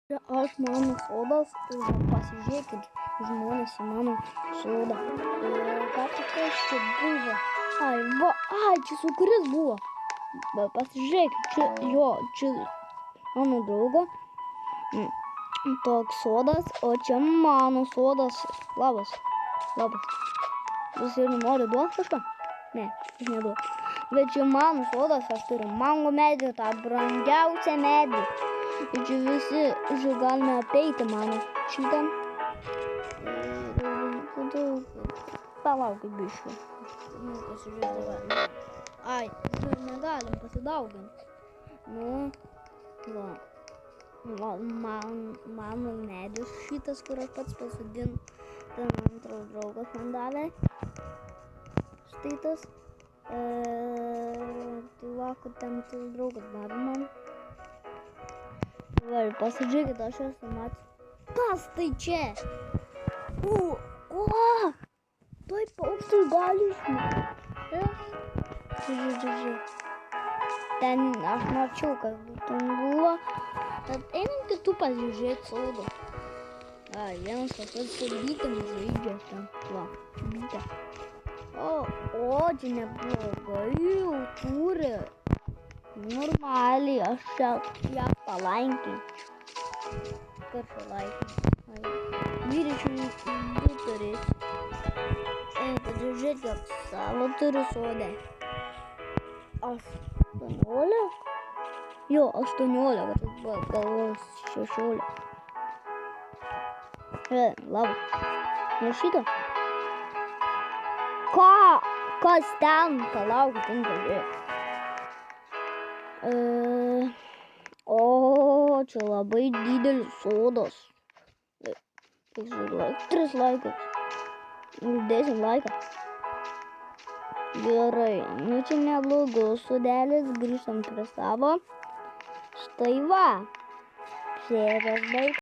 Čia aš mano sodas, pasižiūrėkit žmonės į mano sodą. Ką čia kas čia buvo? Čia su kuris buvo? Pasižiūrėkit, čia mano draugo toks sodas, o čia mano sodas. Labas. Jūs ir nori duoti kažką? Ne, aš neduodu. Bet čia mano sodas, aš turiu mango medį, tą brangiausią medį. Ir čia visi galime apeiti mano šitą. Palaukit biškį. Negalim pasidauginti. Mano medis šitas, kur aš pats pasodinu. Ten antras draugas man davė. Štai tas. Tai vakar ten tas draugas davė man. Va, pasižiūrėkit, aš esu matęs. Kas tai čia? Tai paukštis gali išmėti. Žiūrėk. Ten aš mačiau, kad ten buvo. Tad einam kitų pasižiūrėti sodo. Vienas kažkas su bitėm žaidžia ten. Va, bitė. Čia neblogai jau turi. Normaliai, aš ją palaikinčiau. Kas palaikinčiau? Vyričiau du turės. Pažiūrėt, kiek savo turi sodė. 18? Jo, 18, bet galvos 16. Labas. Ne šito? Kas ten? Palaukit, ten pažiūrėt. Čia labai didelis sodas. 3 laikas. Uždėsim laiką. Gerai, čia neblogus sodelis, grįžtam prie savo. Štai va. Serijas baig.